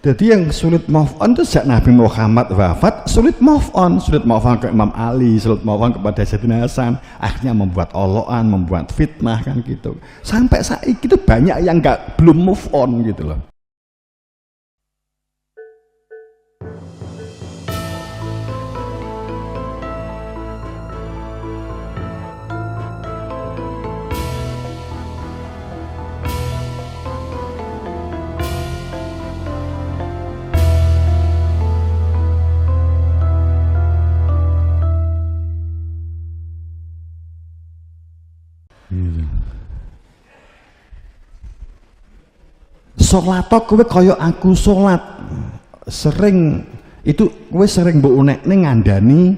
Jadi yang sulit move on itu sejak Nabi Muhammad wafat, sulit move on ke Imam Ali, sulit move on kepada Sayyidina Hasan, akhirnya membuat olokan, membuat fitnah kan gitu. Sampai saat itu banyak yang belum move on gitu loh. Sholat kowe kaya aku sholat sering itu kowe sering mbok unekne ngandani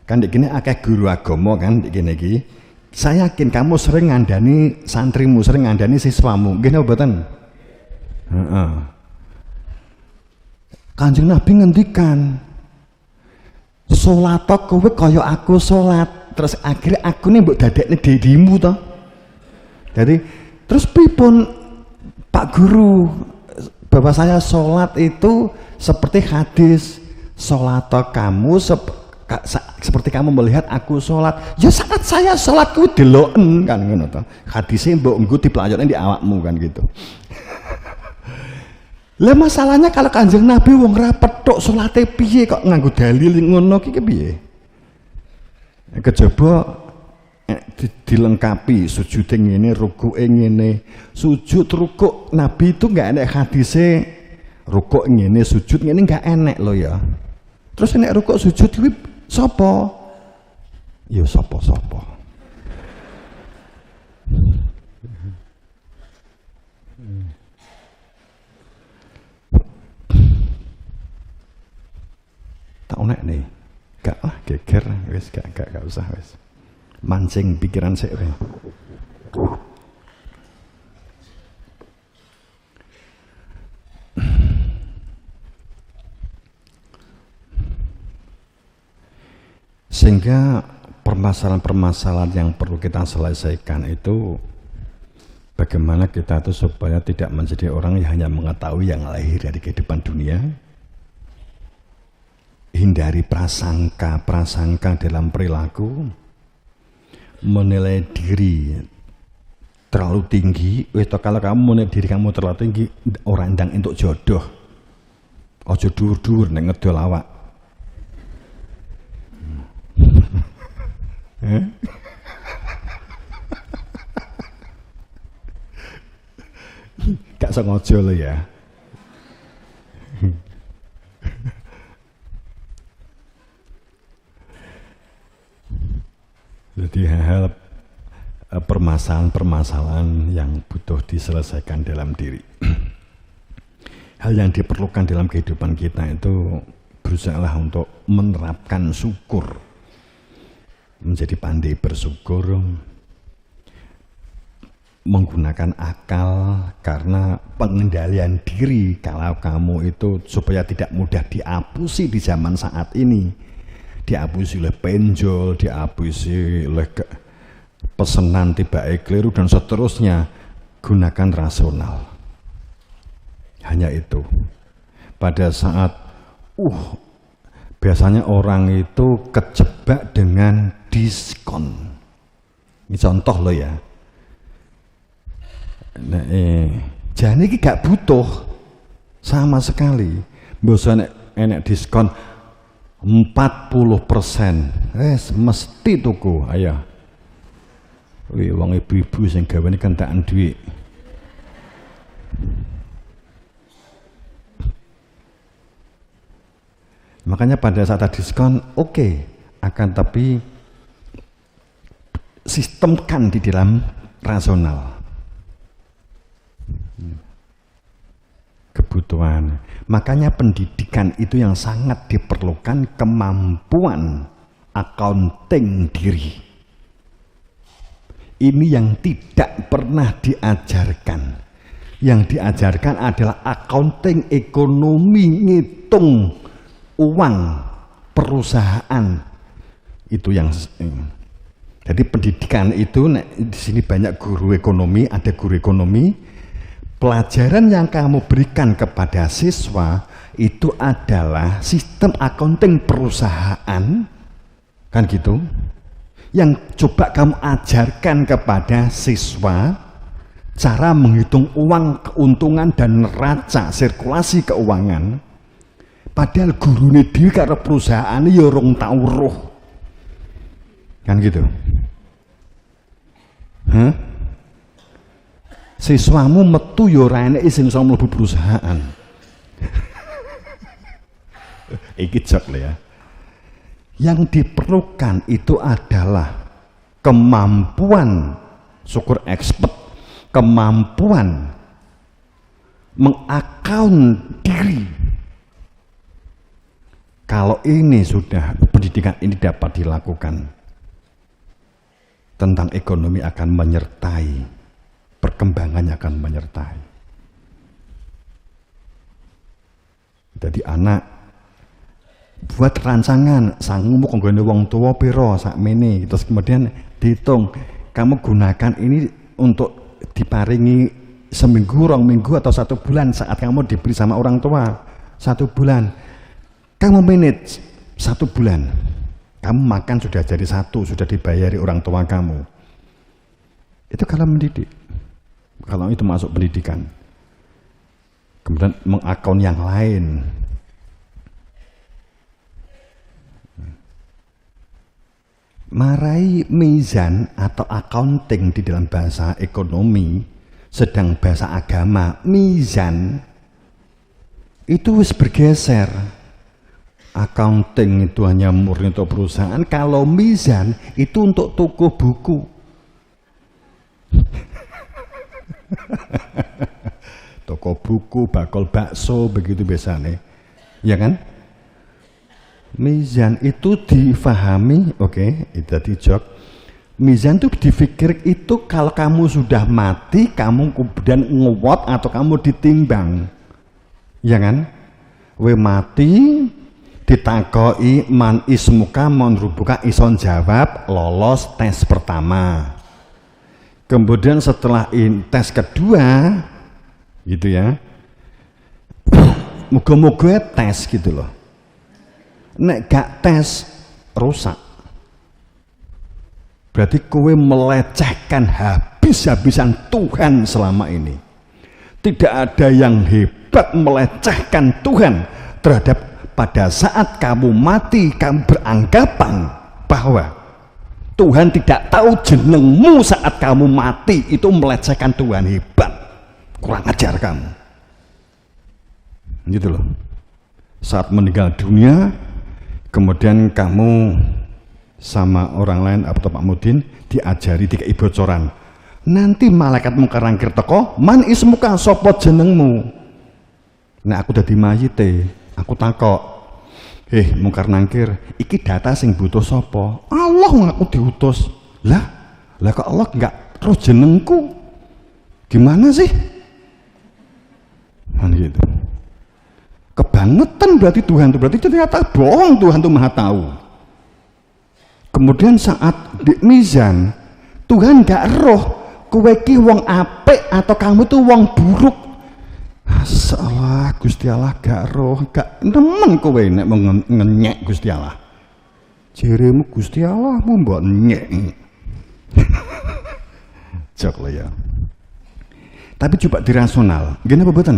kan nek kene akeh guru agama kan nek kene iki saya yakin kamu sering ngandani santrimu, sering ngandani siswamu nggih napa mboten? Heeh. Kanjeng Nabi ngendikan sholat kowe kaya aku sholat, terus akhirnya aku nih mbok dadekne dedimu to. Jadi terus pripun Pak Guru, bapak saya sholat itu seperti hadis sholat kamu seperti kamu melihat aku sholat. Ya saat saya sholat kuwi deloken kan ngono to. Hadisnya mbok nggo dipelajarne di awakmu kan gitu. Lah masalahnya kalau Kanjeng Nabi wong ra petuk salate piye kok nganggo dalil ngono iki piye? Kejaba dilengkapi sujud ngene, rukuke ngene. Sujud rukuk Nabi itu enggak enek hadise rukuk ngene, sujud ngene enggak enek loh ya. Terus enek rukuk sujud kuwi sapa? Ya sapa-sapa. Tak onek nih. Gak lah geger wis gak usah wis. Mancing pikiran sik wae. Sehingga permasalahan-permasalahan yang perlu kita selesaikan itu bagaimana kita itu supaya tidak menjadi orang yang hanya mengetahui yang lahir dari kehidupan dunia, hindari prasangka dalam perilaku, menilai diri terlalu tinggi. Kalau kamu menilai diri kamu terlalu tinggi, orang ndang untuk jodoh, ojo dur-dur nek ngedol awak. Gak sengaja lo ya. Jadi hal-hal permasalahan-permasalahan yang butuh diselesaikan dalam diri. Hal yang diperlukan dalam kehidupan kita itu berusahalah untuk menerapkan syukur, menjadi pandai bersyukur, menggunakan akal karena pengendalian diri. Kalau kamu itu supaya tidak mudah diapusi di zaman saat ini, diapusi oleh penjol, diapusi oleh pesanan tiba keliru dan seterusnya, gunakan rasional. Hanya itu. Pada saat biasanya orang itu kejebak dengan diskon. Ini contoh loh ya. Nah, jadi ini gak butuh sama sekali. Bosan enek diskon 40%, mesti tuku, ayo. Wih, wong ibu-ibu sing gawane kentakan duit. Makanya pada saat ada diskon, oke, akan tapi sistemkan di dalam rasional. Kebutuhan. Makanya pendidikan itu yang sangat diperlukan, kemampuan accounting diri. Ini yang tidak pernah diajarkan. Yang diajarkan adalah accounting ekonomi, ngitung uang perusahaan. Itu yang jadi pendidikan itu di sini banyak guru ekonomi, ada guru ekonomi. Pelajaran yang kamu berikan kepada siswa itu adalah sistem accounting perusahaan, kan gitu, yang coba kamu ajarkan kepada siswa cara menghitung uang, keuntungan dan neraca sirkulasi keuangan. Padahal gurune dhewe karo perusahaan ya urung tau roh, kan gitu. Siswamu metu ya ora enek sing iso mlebu perusahaan. Iki jok ya. Yang diperlukan itu adalah kemampuan, syukur expert, kemampuan mengakun diri. Kalau ini sudah, pendidikan ini dapat dilakukan, tentang ekonomi akan menyertai, perkembangannya akan menyertai. Jadi anak buat rancangan, sanggup konggone wong tua piro sakmene, terus kemudian dihitung, kamu gunakan ini untuk diparingi seminggu, 2 minggu atau 1 bulan saat kamu diberi sama orang tua. 1 bulan, kamu manage 1 bulan, kamu makan sudah jadi 1, sudah dibayari orang tua kamu. Itu kalau mendidik, kalau itu masuk pendidikan. Kemudian mengakun yang lain. Marai mizan atau accounting di dalam bahasa ekonomi, sedang bahasa agama, mizan itu wis bergeser. Accounting itu hanya murni untuk perusahaan, kalau mizan itu untuk toko buku. Toko buku, bakul bakso, begitu biasanya, ya kan? Mizan itu difahami, oke, itu tadi jok. Mizan itu dipikir itu kalau kamu sudah mati, kamu kemudian ngewot atau kamu ditimbang, ya kan? We mati, ditakoi man ismuka mon rubuka, ison jawab, lolos tes pertama. Kemudian setelah tes kedua, gitu ya, moga-moga tes gitu loh. Nek gak tes, rusak. Berarti kowe melecehkan habis-habisan Tuhan selama ini. Tidak ada yang hebat melecehkan Tuhan terhadap pada saat kamu mati, kamu beranggapan bahwa Tuhan tidak tahu jenengmu saat kamu mati, itu melecehkan Tuhan. Hebat, kurang ajar kamu, gitu loh. Saat meninggal dunia, kemudian kamu sama orang lain atau Pak Mudin diajari dikai bocoran, nanti malaikat mungkar nangkir teko, man ismuka, sopo jenengmu. Nah aku dadi mayite, aku takok, mungkar nangkir, iki data sing butuh sopo? Allah ngaku diutus. Lah kok Allah nggak roh jenengku? Gimana sih? Nah, gitu. Kebangetan berarti Tuhan itu, berarti ternyata bohong, Tuhan itu maha tahu. Kemudian saat di mizan, Tuhan nggak roh kowe ki wong apik atau kamu tuh wong buruk. Masalah Gusti Allah gak roh, gak nemen kowe nek mau ngenyek Gusti Allah. Jerimu Gusti Allah mau mbok nyek. Jok lah ya. Tapi coba dirasional, gini apa mboten?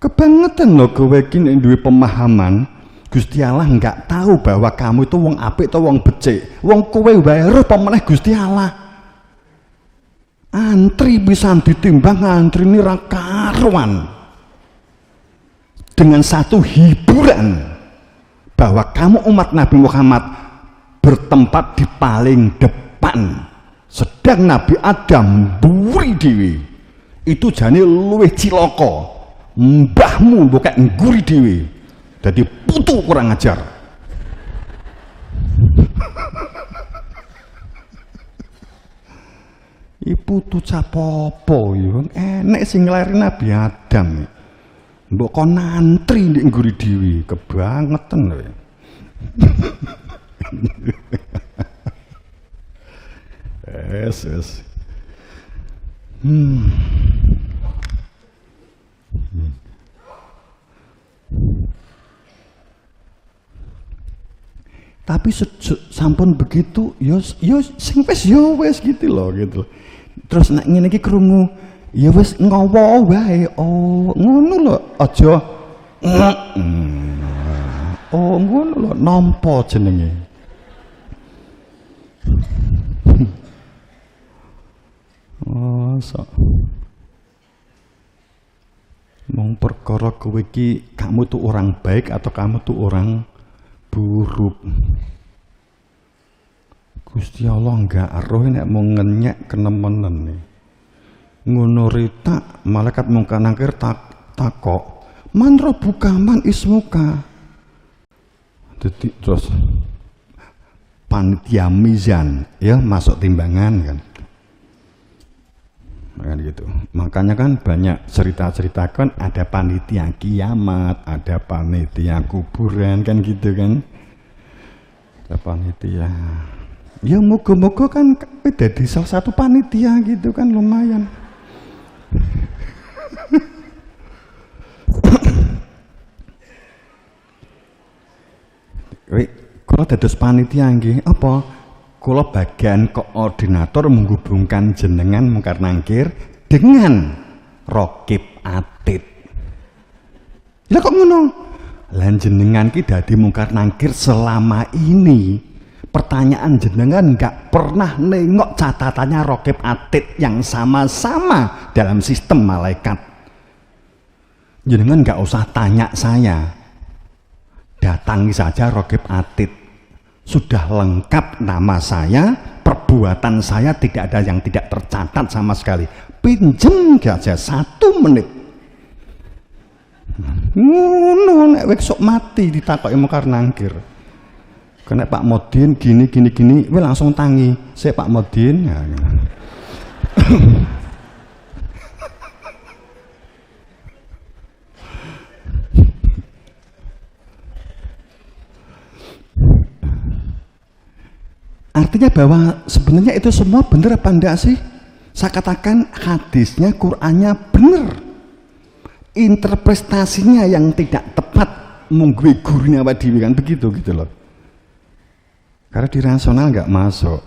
Kebangetan loh kowe ki nek duwe pemahaman Gusti Allah nggak tahu bahwa kamu itu wong apik atau wong becik. Wong kowe wae roh pemeneh Gusti Allah. Antri bisa ditimbang, antri ini karuan dengan satu hiburan bahwa kamu umat Nabi Muhammad bertempat di paling depan, sedang Nabi Adam buri dewi itu jane luwih cilaka, mbahmu bukan ngguri dewi, jadi putu kurang ajar. Ibu tuh capopo yo enek sing nglairno Nabi Adam. Mbok kon antri ndek ngguri dhewe, kebangetan lho. Yes. Tapi sampun begitu, yo sing wis gitu loh. Terus nek ngene iki krungu, ya wis ngowo wae. Oh, ngono lho, aja. Oh, ngono lho, nampa jenenge. Oh, mong perkara kowe iki kamu tuh orang baik atau kamu tuh orang buruk. Gusti Allah enggak roh nek mau ngenyek kenemenen nih. Ngono rita malaikat mungkar nangkir takok. Man rabbuka man ismuka. Dadi terus panitia mizan ya masuk timbangan kan. Gitu. Makanya kan banyak cerita-cerita kan ada panitia kiamat, ada panitia kuburan kan gitu kan. Ada panitia. Ya moga-moga kan jadi salah satu panitia gitu kan lumayan. Kalau dados panitia nggih apa? Kula bagian koordinator menghubungkan jenengan Mungkar Nangkir dengan Raqib Atid. Lah kok ngono? Lan jenengan ki dadi Mungkar Nangkir selama ini. Pertanyaan jenengan nggak pernah nengok catatannya Raqib Atid yang sama-sama dalam sistem malaikat. Jenengan nggak usah tanya saya. Datangi saja Raqib Atid. Sudah lengkap nama saya, perbuatan saya tidak ada yang tidak tercatat sama sekali. Pinjem aja 1 menit. Ngono nek sok mati ditakoki Mungkar Nangkir. Kena Pak Modin gini, we langsung tangi. Saya Pak Modin. Ya. Artinya bahwa sebenarnya itu semua benar apa enggak sih? Saya katakan hadisnya, Qur'annya benar. Interpretasinya yang tidak tepat mungguwe gurunya Pak Dewi kan begitu gitu loh. Karena di rasional nggak masuk.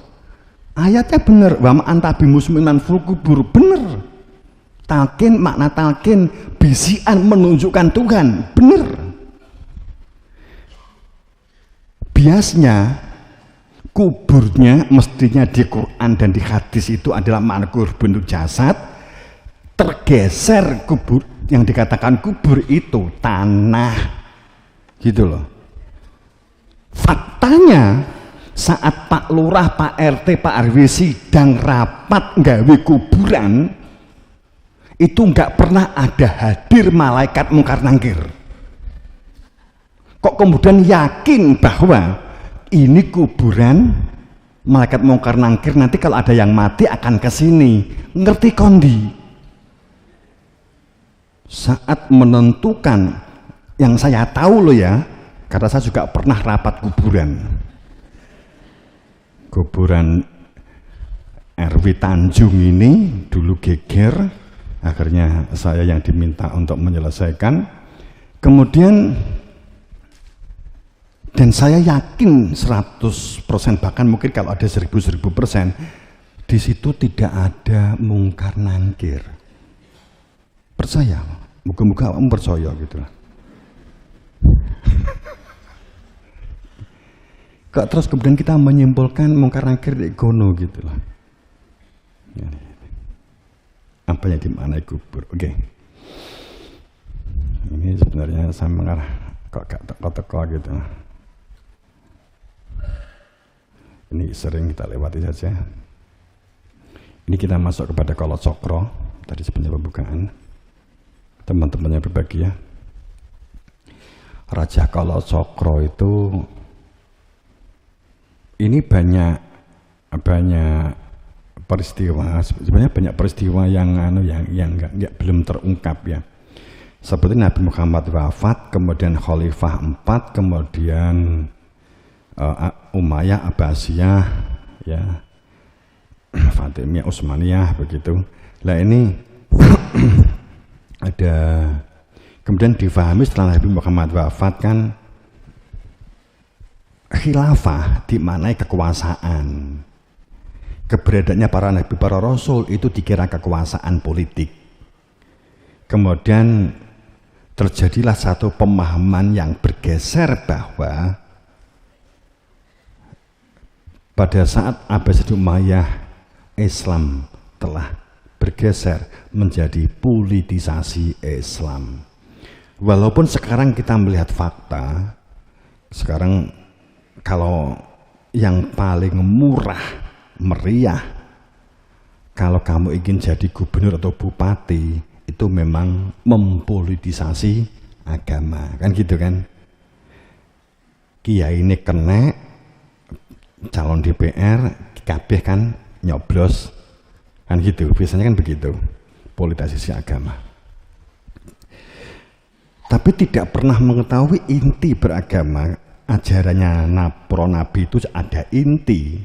Ayatnya benar, wa ma anta bimusminan fil kubur benar. Talqin makna talqin bisian menunjukkan Tuhan benar. Biasnya kuburnya mestinya di Quran dan di hadis itu adalah makhluk bentuk jasad, tergeser kubur yang dikatakan kubur itu tanah gitu loh. Faktanya saat Pak Lurah, Pak RT, Pak RW sidang rapat nggawe kuburan itu nggak pernah ada hadir malaikat Mungkar Nangkir. Kok kemudian yakin bahwa ini kuburan malaikat Mungkar Nangkir nanti kalau ada yang mati akan ke sini. Ngerti kondi? Saat menentukan yang saya tahu loh ya, karena saya juga pernah rapat kuburan. Kuburan RW Tanjung ini dulu geger, akhirnya saya yang diminta untuk menyelesaikan. Kemudian dan saya yakin 100% bahkan mungkin kalau ada 1000% di situ tidak ada Mungkar Nangkir. Percaya, moga-moga kamu percaya gitu lah. Kok terus kemudian kita menyimpulkan Mungkar Nangkir di gono gitu lah. Apa yang dimaknai kubur? Oke. Ini sebenarnya saya mengarah kok gak teko gitu. Ini sering kita lewati saja. Ini kita masuk kepada Kala Cokro. Tadi sebenarnya pembukaan. Teman-temannya berbahagia. Raja Kala Cokro itu ini banyak peristiwa. Sebenarnya banyak peristiwa yang belum terungkap ya. Seperti Nabi Muhammad wafat, kemudian Khalifah 4, kemudian Umayyah, Abbasiyah, ya, Fatimiyah, Utsmaniyah begitu. Nah ini ada kemudian difahami setelah Nabi Muhammad wafat kan khilafah dimaknai kekuasaan. Keberadaannya para nabi, para rasul itu dikira kekuasaan politik. Kemudian terjadilah satu pemahaman yang bergeser bahwa pada saat Abbasidiyah Umayyah, Islam telah bergeser menjadi politisasi Islam. Walaupun sekarang kita melihat fakta, sekarang kalau yang paling murah meriah kalau kamu ingin jadi gubernur atau bupati itu memang mempolitisasi agama, kan gitu kan. Kiai ini kena calon DPR, kabeh kan nyoblos, kan gitu, biasanya kan begitu, politisasi agama. Tapi tidak pernah mengetahui inti beragama. Ajarannya pro nabi itu ada inti.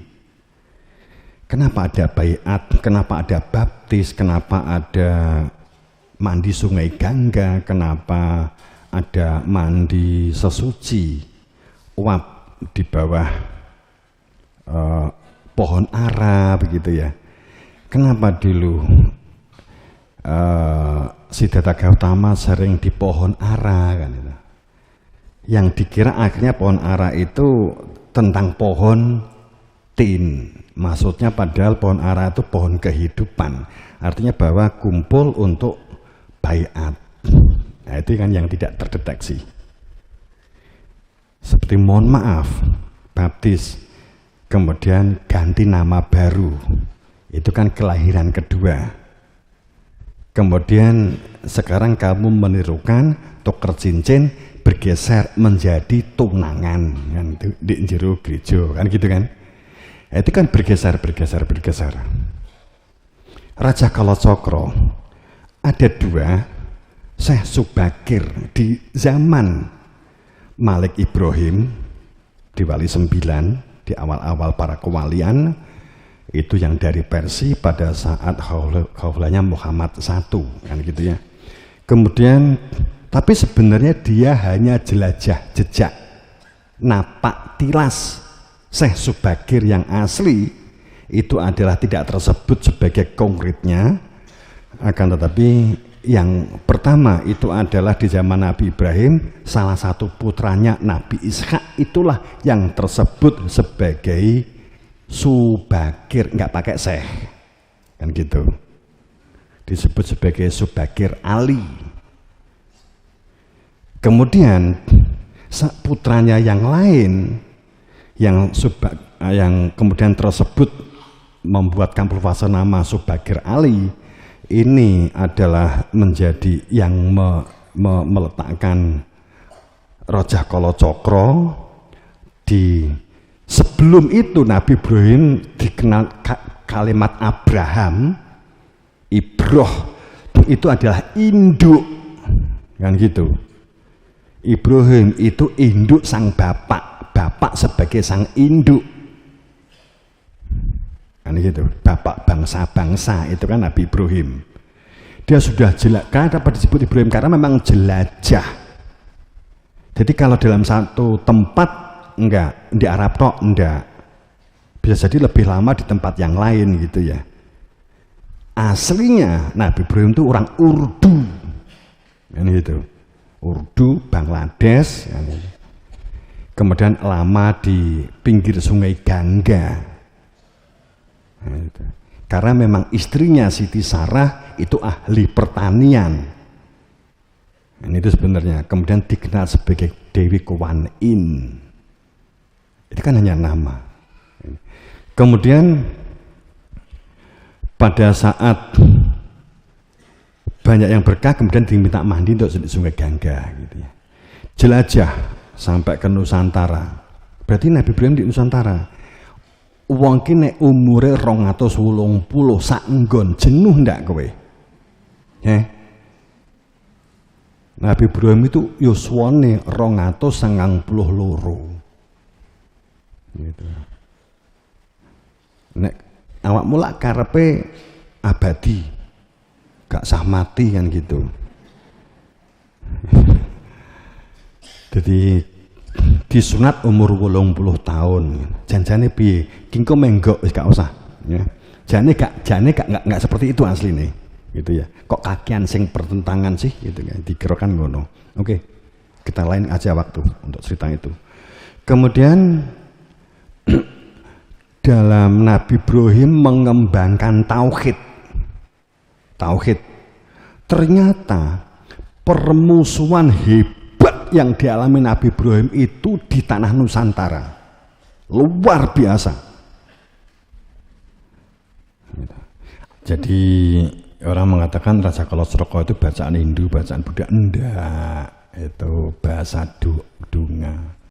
Kenapa ada baiat, kenapa ada baptis, kenapa ada mandi sungai Gangga, kenapa ada mandi sesuci uap di bawah pohon ara, begitu ya. Kenapa dulu Siddhartha Gautama sering di pohon ara, kan itu. Yang dikira akhirnya pohon ara itu tentang pohon tin. Maksudnya padahal pohon ara itu pohon kehidupan. Artinya bahwa kumpul untuk baiat. Nah, itu kan yang tidak terdeteksi. Seperti mohon maaf, baptis, kemudian ganti nama baru. Itu kan kelahiran kedua. Kemudian sekarang kamu menirukan tuker cincin bergeser menjadi tunangan, kan di jero gereja, kan gitu kan. Itu kan bergeser. Raja Kalacakra ada dua, Syekh Subakir di zaman Malik Ibrahim di Wali 9, di awal-awal para kewalian, itu yang dari Persia pada saat khaulanya Muhammad I, kan gitu ya. Kemudian tapi sebenarnya dia hanya jelajah jejak, napak tilas. Syekh Subakir yang asli itu adalah tidak tersebut sebagai konkretnya, akan tetapi yang pertama itu adalah di zaman Nabi Ibrahim, salah satu putranya Nabi Ishak itulah yang tersebut sebagai Subakir, nggak pakai Syekh, kan gitu, disebut sebagai Subakir Ali. Kemudian putranya yang lain yang kemudian tersebut membuat kampulfase nama Subakir Ali, ini adalah menjadi yang meletakkan Raja Kalacakra di sebelum itu. Nabi Ibrahim dikenal kalimat Abraham, Ibroh itu adalah induk, kan gitu. Ibrahim itu induk sang bapak, bapak sebagai sang induk, kan gitu. Bapak bangsa-bangsa itu kan Nabi Ibrahim. Dia sudah jelas. Kenapa disebut Ibrahim? Karena memang jelajah. Jadi kalau dalam satu tempat enggak, di Arab tok enggak, bisa jadi lebih lama di tempat yang lain gitu ya. Aslinya Nabi Ibrahim itu orang Urdu, kan gitu. Urdu, Bangladesh, kan gitu. Kemudian lama di pinggir sungai Gangga, nah, gitu. Karena memang istrinya Siti Sarah itu ahli pertanian. Ini itu sebenarnya. Kemudian dikenal sebagai Dewi Kuan Yin. Itu kan hanya nama. Kemudian pada saat banyak yang berkah, kemudian diminta mandi untuk sungai Gangga, gitu ya. Jelajah sampai ke Nusantara. Berarti Nabi Ibrahim di Nusantara. Wong ki nek umure 280 sak nggon jenuh ndak kowe? Nabi Ibrahim itu yuswane 292. Gitu. Nek awakmu lak karepe abadi, gak sah mati kan gitu. Jadi disunat umur 80 tahun. Janjane piye? Ki engko menggok wis gak usah, ya. Jane gak seperti itu asline, gitu ya. Kok kakian sing pertentangan sih, gitu kan? Dikirakan ngono. Oke, kita lain aja waktu untuk cerita itu. Kemudian dalam Nabi Ibrahim mengembangkan tauhid. Ternyata permusuhan hebat yang dialami Nabi Ibrahim itu di tanah Nusantara. Luar biasa. Jadi orang mengatakan Raja Kalosroko itu bacaan Hindu, bacaan Buddha. Enggak, itu bahasa dunga.